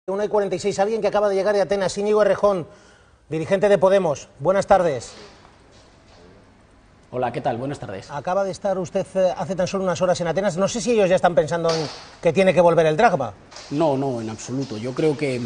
1:46, alguien que acaba de llegar de Atenas, Íñigo Errejón, dirigente de Podemos. Buenas tardes. Hola, ¿qué tal? Buenas tardes. Acaba de estar usted hace tan solo unas horas en Atenas. No sé si ellos ya están pensando en que tiene que volver el dracma. No, en absoluto. Yo creo que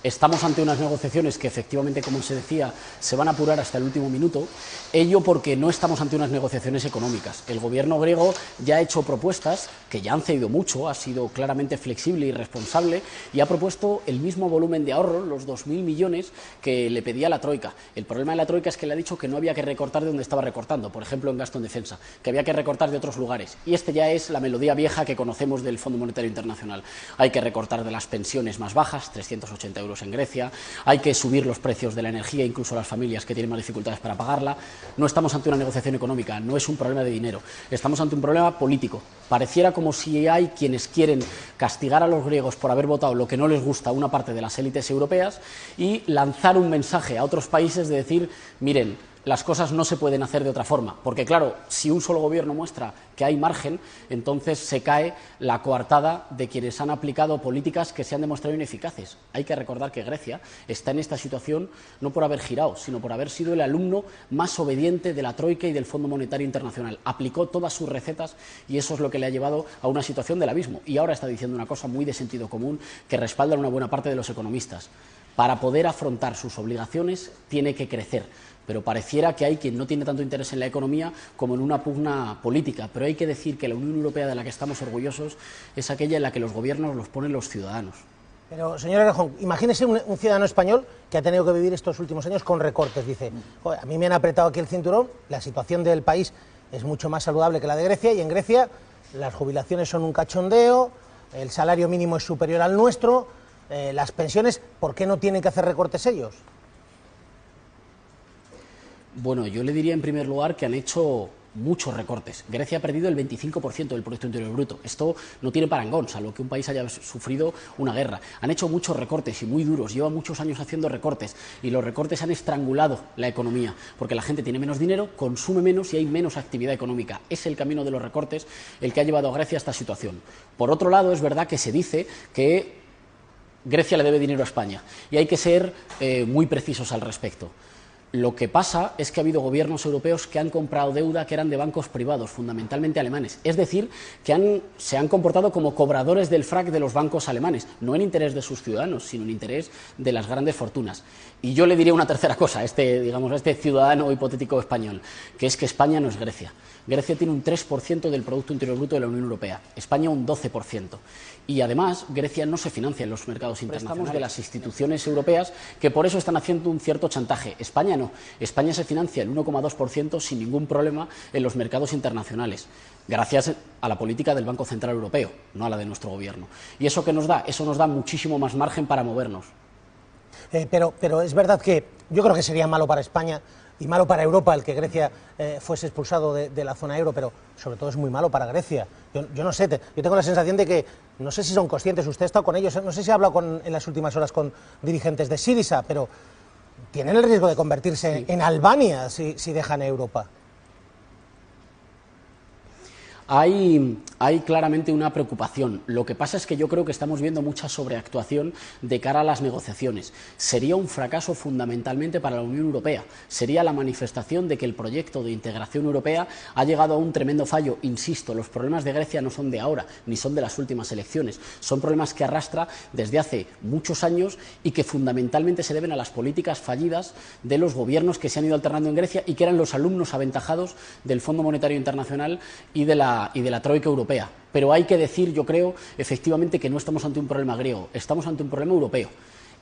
estamos ante unas negociaciones que efectivamente, como se decía, se van a apurar hasta el último minuto. Ello porque no estamos ante unas negociaciones económicas. El gobierno griego ya ha hecho propuestas que ya han cedido mucho, ha sido claramente flexible y responsable y ha propuesto el mismo volumen de ahorro, los 2.000 millones que le pedía la Troika. El problema de la Troika es que le ha dicho que no había que recortar de donde estaba recortando, por ejemplo en gasto en defensa, que había que recortar de otros lugares. Y este ya es la melodía vieja que conocemos del Fondo Monetario Internacional. Hay que recortar de las pensiones más bajas, 380 euros en Grecia, hay que subir los precios de la energía, incluso a las familias que tienen más dificultades para pagarla. No estamos ante una negociación económica, no es un problema de dinero, estamos ante un problema político. Pareciera como si hay quienes quieren castigar a los griegos por haber votado lo que no les gusta a una parte de las élites europeas y lanzar un mensaje a otros países de decir, miren, las cosas no se pueden hacer de otra forma, porque claro, si un solo gobierno muestra que hay margen, entonces se cae la coartada de quienes han aplicado políticas que se han demostrado ineficaces. Hay que recordar que Grecia está en esta situación no por haber girado, sino por haber sido el alumno más obediente de la Troika y del Fondo Monetario Internacional. Aplicó todas sus recetas y eso es lo que le ha llevado a una situación del abismo. Y ahora está diciendo una cosa muy de sentido común que respaldan una buena parte de los economistas. Para poder afrontar sus obligaciones tiene que crecer. Pero pareciera que hay quien no tiene tanto interés en la economía como en una pugna política. Pero hay que decir que la Unión Europea de la que estamos orgullosos es aquella en la que los gobiernos los ponen los ciudadanos. Pero, señor Errejón, imagínese un ciudadano español que ha tenido que vivir estos últimos años con recortes. Dice, a mí me han apretado aquí el cinturón, la situación del país es mucho más saludable que la de Grecia, y en Grecia las jubilaciones son un cachondeo, el salario mínimo es superior al nuestro, las pensiones, ¿por qué no tienen que hacer recortes ellos? Bueno, yo le diría en primer lugar que han hecho muchos recortes. Grecia ha perdido el 25% del Producto Interior Bruto. Esto no tiene parangón, salvo que un país haya sufrido una guerra. Han hecho muchos recortes y muy duros. Llevan muchos años haciendo recortes y los recortes han estrangulado la economía, porque la gente tiene menos dinero, consume menos y hay menos actividad económica. Es el camino de los recortes el que ha llevado a Grecia a esta situación. Por otro lado, es verdad que se dice que Grecia le debe dinero a España y hay que ser muy precisos al respecto. Lo que pasa es que ha habido gobiernos europeos que han comprado deuda que eran de bancos privados, fundamentalmente alemanes. Es decir, que se han comportado como cobradores del frac de los bancos alemanes, no en interés de sus ciudadanos, sino en interés de las grandes fortunas. Y yo le diría una tercera cosa a este ciudadano hipotético español, que es que España no es Grecia. Grecia tiene un 3% del Producto Interior Bruto de la Unión Europea, España un 12%. Y además, Grecia no se financia en los mercados internacionales de las instituciones europeas, que por eso están haciendo un cierto chantaje. España no. España se financia el 1,2% sin ningún problema en los mercados internacionales, gracias a la política del Banco Central Europeo, no a la de nuestro gobierno. ¿Y eso qué nos da? Eso nos da muchísimo más margen para movernos. Pero es verdad que yo creo que sería malo para España y malo para Europa el que Grecia fuese expulsado de la zona euro, pero sobre todo es muy malo para Grecia. Yo no sé, yo tengo la sensación de que, no sé si son conscientes, usted ha estado con ellos, no sé si ha hablado en las últimas horas con dirigentes de Syriza, pero tienen el riesgo de convertirse en Albania si dejan Europa. Hay claramente una preocupación. Lo que pasa es que yo creo que estamos viendo mucha sobreactuación de cara a las negociaciones. Sería un fracaso fundamentalmente para la Unión Europea. Sería la manifestación de que el proyecto de integración europea ha llegado a un tremendo fallo. Insisto, los problemas de Grecia no son de ahora, ni son de las últimas elecciones. Son problemas que arrastra desde hace muchos años y que fundamentalmente se deben a las políticas fallidas de los gobiernos que se han ido alternando en Grecia y que eran los alumnos aventajados del Fondo Monetario Internacional y de la Troika europea. Pero hay que decir, yo creo, efectivamente, que no estamos ante un problema griego, estamos ante un problema europeo.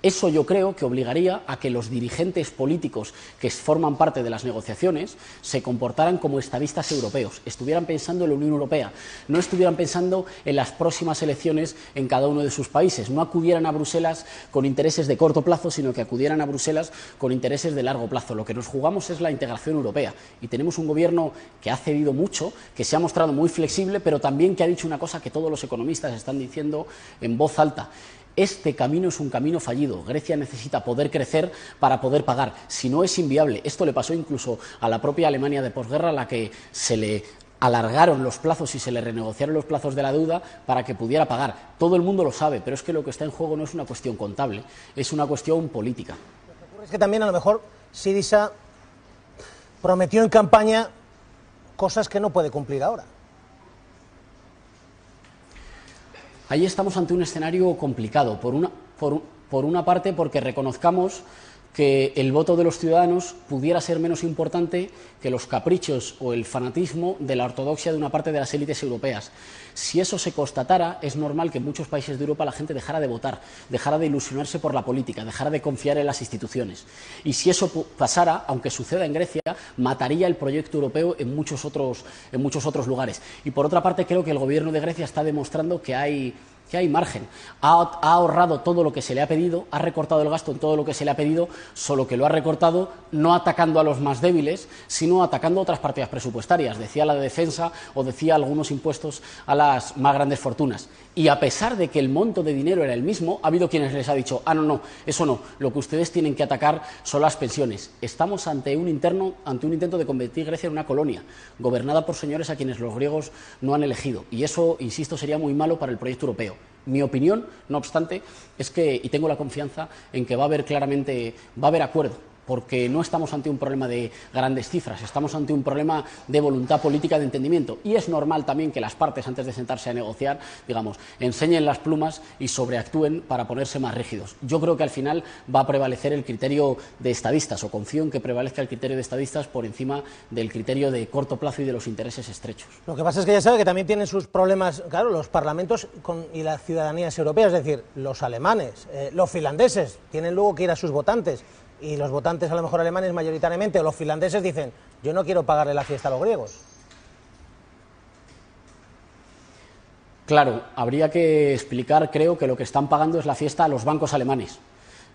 Eso yo creo que obligaría a que los dirigentes políticos que forman parte de las negociaciones se comportaran como estadistas europeos, estuvieran pensando en la Unión Europea, no estuvieran pensando en las próximas elecciones en cada uno de sus países, no acudieran a Bruselas con intereses de corto plazo, sino que acudieran a Bruselas con intereses de largo plazo. Lo que nos jugamos es la integración europea y tenemos un gobierno que ha cedido mucho, que se ha mostrado muy flexible, pero también que ha dicho una cosa que todos los economistas están diciendo en voz alta. Este camino es un camino fallido. Grecia necesita poder crecer para poder pagar. Si no, es inviable. Esto le pasó incluso a la propia Alemania de posguerra, a la que se le alargaron los plazos y se le renegociaron los plazos de la deuda para que pudiera pagar. Todo el mundo lo sabe, pero es que lo que está en juego no es una cuestión contable, es una cuestión política. Lo que ocurre es que también a lo mejor Syriza prometió en campaña cosas que no puede cumplir ahora. Ahí estamos ante un escenario complicado, por una parte porque reconozcamos que el voto de los ciudadanos pudiera ser menos importante que los caprichos o el fanatismo de la ortodoxia de una parte de las élites europeas. Si eso se constatara, es normal que en muchos países de Europa la gente dejara de votar, dejara de ilusionarse por la política, dejara de confiar en las instituciones. Y si eso pasara, aunque suceda en Grecia, mataría el proyecto europeo en muchos otros lugares. Y por otra parte, creo que el gobierno de Grecia está demostrando que hay margen. Ha ahorrado todo lo que se le ha pedido, ha recortado el gasto en todo lo que se le ha pedido, solo que lo ha recortado no atacando a los más débiles, sino atacando otras partidas presupuestarias. Decía la de defensa o decía algunos impuestos a las más grandes fortunas. Y a pesar de que el monto de dinero era el mismo, ha habido quienes les ha dicho, no, eso no, lo que ustedes tienen que atacar son las pensiones. Estamos ante un intento de convertir Grecia en una colonia, gobernada por señores a quienes los griegos no han elegido. Y eso, insisto, sería muy malo para el proyecto europeo. Mi opinión, no obstante, es que, y tengo la confianza en que va a haber acuerdo, porque no estamos ante un problema de grandes cifras, estamos ante un problema de voluntad política, de entendimiento. Y es normal también que las partes, antes de sentarse a negociar, enseñen las plumas y sobreactúen para ponerse más rígidos. Yo creo que al final va a prevalecer el criterio de estadistas, o confío en que prevalezca el criterio de estadistas por encima del criterio de corto plazo y de los intereses estrechos. Lo que pasa es que ya sabe que también tienen sus problemas, claro, los parlamentos y las ciudadanías europeas, es decir, los alemanes, los finlandeses, tienen luego que ir a sus votantes. Y los votantes, a lo mejor alemanes mayoritariamente, o los finlandeses, dicen, yo no quiero pagarle la fiesta a los griegos. Claro, habría que explicar, creo, que lo que están pagando es la fiesta a los bancos alemanes.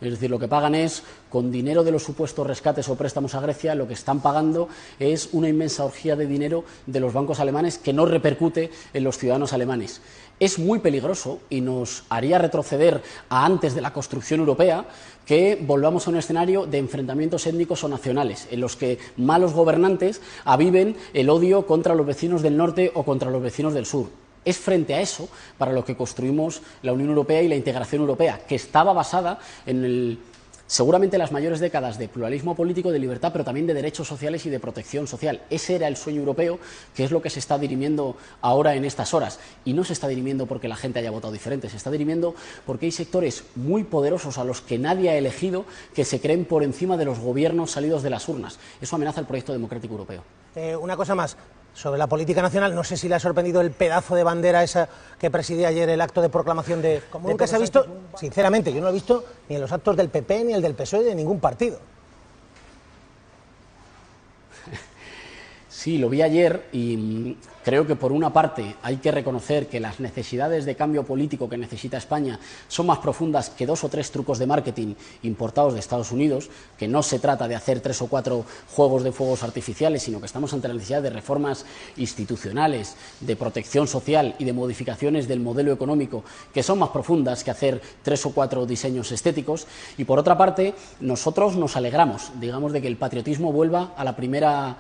Es decir, lo que pagan es, con dinero de los supuestos rescates o préstamos a Grecia, lo que están pagando es una inmensa orgía de dinero de los bancos alemanes que no repercute en los ciudadanos alemanes. Es muy peligroso y nos haría retroceder a antes de la construcción europea que volvamos a un escenario de enfrentamientos étnicos o nacionales, en los que malos gobernantes aviven el odio contra los vecinos del norte o contra los vecinos del sur. Es frente a eso para lo que construimos la Unión Europea y la integración europea, que estaba basada en seguramente las mayores décadas de pluralismo político, de libertad, pero también de derechos sociales y de protección social. Ese era el sueño europeo, que es lo que se está dirimiendo ahora en estas horas. Y no se está dirimiendo porque la gente haya votado diferente, se está dirimiendo porque hay sectores muy poderosos a los que nadie ha elegido que se creen por encima de los gobiernos salidos de las urnas. Eso amenaza el proyecto democrático europeo. Una cosa más. Sobre la política nacional, no sé si le ha sorprendido el pedazo de bandera esa que presidía ayer el acto de proclamación de... Como nunca se ha visto, sinceramente, yo no lo he visto ni en los actos del PP, ni el del PSOE, de ningún partido. Sí, lo vi ayer y creo que por una parte hay que reconocer que las necesidades de cambio político que necesita España son más profundas que 2 o 3 trucos de marketing importados de Estados Unidos, que no se trata de hacer 3 o 4 juegos de fuegos artificiales, sino que estamos ante la necesidad de reformas institucionales, de protección social y de modificaciones del modelo económico que son más profundas que hacer 3 o 4 diseños estéticos. Y por otra parte, nosotros nos alegramos, de que el patriotismo vuelva a la primera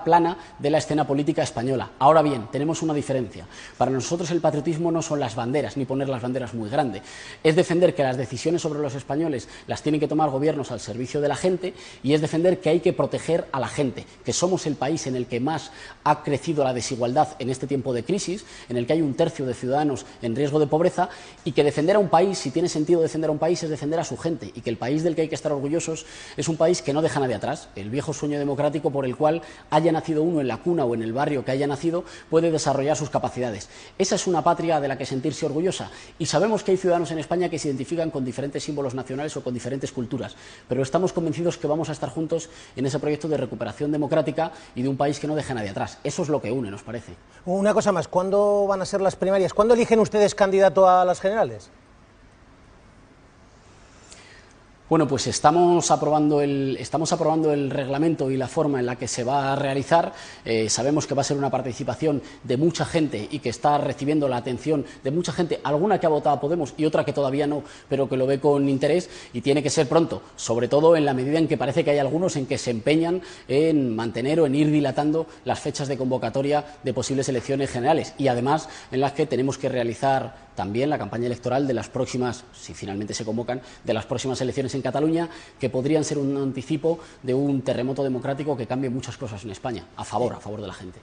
plana de la escena política española. Ahora bien, tenemos una diferencia. Para nosotros el patriotismo no son las banderas, ni poner las banderas muy grande. Es defender que las decisiones sobre los españoles las tienen que tomar gobiernos al servicio de la gente, y es defender que hay que proteger a la gente, que somos el país en el que más ha crecido la desigualdad en este tiempo de crisis, en el que hay 1/3 de ciudadanos en riesgo de pobreza, y que defender a un país, si tiene sentido defender a un país, es defender a su gente, y que el país del que hay que estar orgullosos es un país que no deja a nadie atrás. El viejo sueño democrático por el cual haya nacido uno en la cuna o en el barrio que haya nacido puede desarrollar sus capacidades. Esa es una patria de la que sentirse orgullosa, y sabemos que hay ciudadanos en España que se identifican con diferentes símbolos nacionales o con diferentes culturas, pero estamos convencidos que vamos a estar juntos en ese proyecto de recuperación democrática y de un país que no deja a nadie atrás. Eso es lo que une, nos parece. Una cosa más, ¿cuándo van a ser las primarias? ¿Cuándo eligen ustedes candidato a las generales? Bueno, pues estamos aprobando el reglamento y la forma en la que se va a realizar. Sabemos que va a ser una participación de mucha gente y que está recibiendo la atención de mucha gente, alguna que ha votado a Podemos y otra que todavía no, pero que lo ve con interés, y tiene que ser pronto, sobre todo en la medida en que parece que hay algunos en que se empeñan en mantener o en ir dilatando las fechas de convocatoria de posibles elecciones generales, y además en las que tenemos que realizar también la campaña electoral de las próximas, si finalmente se convocan, de las próximas elecciones en Cataluña, que podrían ser un anticipo de un terremoto democrático que cambie muchas cosas en España, a favor de la gente.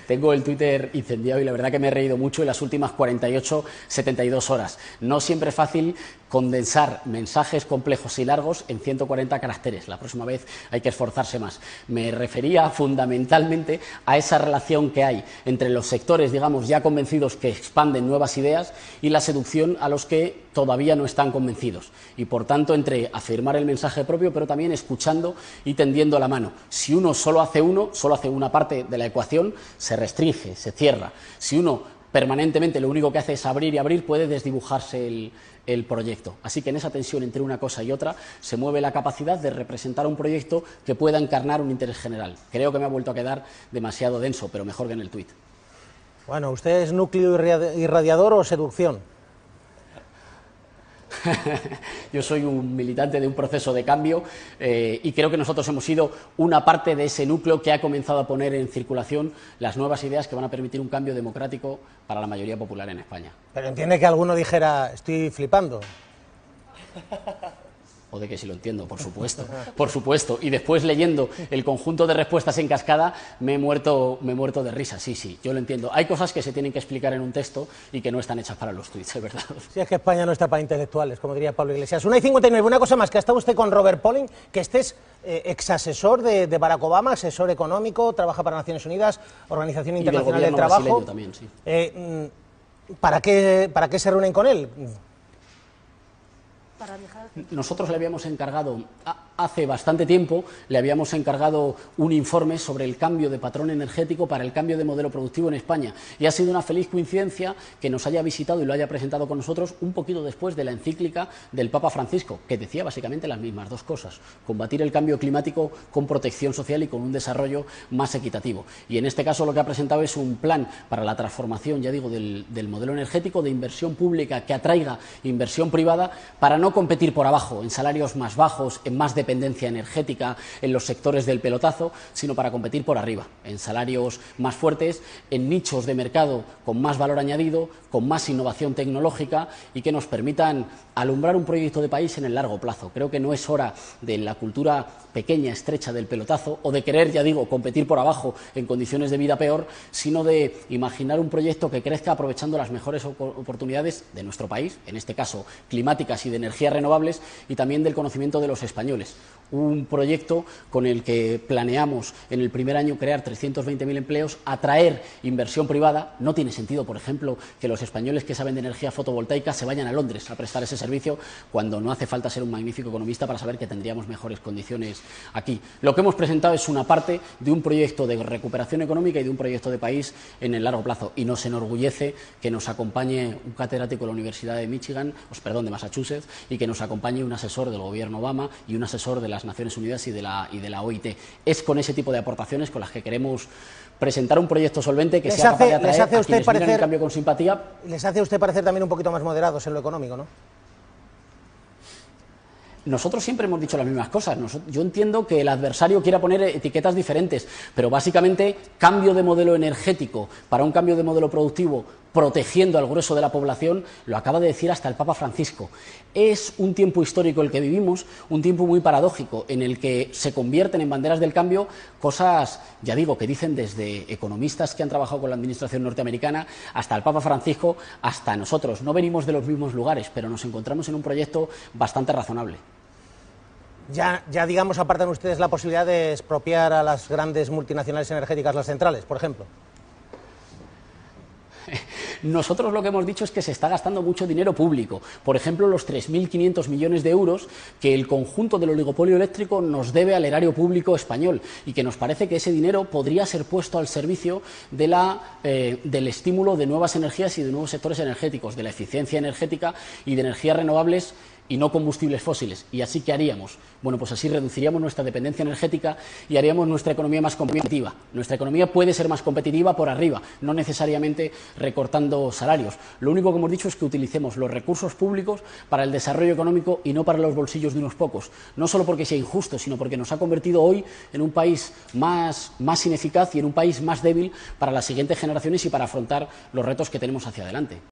Tengo el Twitter incendiado y la verdad que me he reído mucho en las últimas 48, 72 horas. No siempre es fácil condensar mensajes complejos y largos en 140 caracteres. La próxima vez hay que esforzarse más. Me refería fundamentalmente a esa relación que hay entre los sectores, digamos, ya convencidos que expanden nuevas ideas y la seducción a los que todavía no están convencidos. Y, por tanto, entre afirmar el mensaje propio, pero también escuchando y tendiendo la mano. Si uno solo hace una parte de la ecuación, se restringe, se cierra. Si uno permanentemente lo único que hace es abrir y abrir, puede desdibujarse el proyecto. Así que en esa tensión entre una cosa y otra se mueve la capacidad de representar un proyecto que pueda encarnar un interés general. Creo que me ha vuelto a quedar demasiado denso, pero mejor que en el tuit. Bueno, ¿usted es núcleo irradiador o seducción? Yo soy un militante de un proceso de cambio y creo que nosotros hemos sido una parte de ese núcleo que ha comenzado a poner en circulación las nuevas ideas que van a permitir un cambio democrático para la mayoría popular en España. Pero entiende que alguno dijera, estoy flipando. O de que sí lo entiendo, por supuesto, por supuesto. Y después, leyendo el conjunto de respuestas en cascada, me he muerto de risa. Sí, yo lo entiendo. Hay cosas que se tienen que explicar en un texto y que no están hechas para los tuits, es verdad. Sí, es que España no está para intelectuales, como diría Pablo Iglesias. 1:59, una cosa más, que ha estado usted con Robert Pauling, que este es exasesor de Barack Obama, asesor económico, trabaja para Naciones Unidas, Organización Internacional del Trabajo. También, sí. ¿Para qué se reúnen con él? Nosotros le habíamos encargado, hace bastante tiempo, le habíamos encargado un informe sobre el cambio de patrón energético para el cambio de modelo productivo en España. Y ha sido una feliz coincidencia que nos haya visitado y lo haya presentado con nosotros un poquito después de la encíclica del Papa Francisco, que decía básicamente las mismas dos cosas: combatir el cambio climático con protección social y con un desarrollo más equitativo. Y en este caso lo que ha presentado es un plan para la transformación, ya digo, del modelo energético, de inversión pública que atraiga inversión privada para no competir por abajo, en salarios más bajos, en más dependencia energética, en los sectores del pelotazo, sino para competir por arriba, en salarios más fuertes, en nichos de mercado con más valor añadido, con más innovación tecnológica y que nos permitan alumbrar un proyecto de país en el largo plazo. Creo que no es hora de la cultura pequeña, estrecha del pelotazo o de querer, ya digo, competir por abajo en condiciones de vida peor, sino de imaginar un proyecto que crezca aprovechando las mejores oportunidades de nuestro país, en este caso climáticas y de energías renovables, y también del conocimiento de los españoles. Un proyecto con el que planeamos en el primer año crear 320.000 empleos, atraer inversión privada. No tiene sentido, por ejemplo, que los españoles que saben de energía fotovoltaica se vayan a Londres a prestar ese servicio cuando no hace falta ser un magnífico economista para saber que tendríamos mejores condiciones aquí. Lo que hemos presentado es una parte de un proyecto de recuperación económica y de un proyecto de país en el largo plazo, y nos enorgullece que nos acompañe un catedrático de la Universidad de de Massachusetts, y que nos acompañe un asesor del gobierno Obama y un asesor de las Naciones Unidas y de la OIT. Es con ese tipo de aportaciones con las que queremos presentar un proyecto solvente que sea capaz de atraer a quienes miran el cambio con simpatía. Les hace a usted parecer también un poquito más moderados en lo económico, ¿no? Nosotros siempre hemos dicho las mismas cosas. Yo entiendo que el adversario quiera poner etiquetas diferentes, pero básicamente cambio de modelo energético para un cambio de modelo productivo, protegiendo al grueso de la población, lo acaba de decir hasta el Papa Francisco. Es un tiempo histórico el que vivimos, un tiempo muy paradójico, en el que se convierten en banderas del cambio cosas, ya digo, que dicen desde economistas que han trabajado con la administración norteamericana hasta el Papa Francisco, hasta nosotros. No venimos de los mismos lugares, pero nos encontramos en un proyecto bastante razonable. Ya digamos, apartan ustedes la posibilidad de expropiar a las grandes multinacionales energéticas las centrales, por ejemplo. Nosotros lo que hemos dicho es que se está gastando mucho dinero público. Por ejemplo, los 3.500 millones de euros que el conjunto del oligopolio eléctrico nos debe al erario público español, y que nos parece que ese dinero podría ser puesto al servicio de del estímulo de nuevas energías y de nuevos sectores energéticos, de la eficiencia energética y de energías renovables y no combustibles fósiles. ¿Y así qué haríamos? Bueno, pues así reduciríamos nuestra dependencia energética y haríamos nuestra economía más competitiva. Nuestra economía puede ser más competitiva por arriba, no necesariamente recortando salarios. Lo único que hemos dicho es que utilicemos los recursos públicos para el desarrollo económico y no para los bolsillos de unos pocos. No solo porque sea injusto, sino porque nos ha convertido hoy en un país más ineficaz y en un país más débil para las siguientes generaciones y para afrontar los retos que tenemos hacia adelante.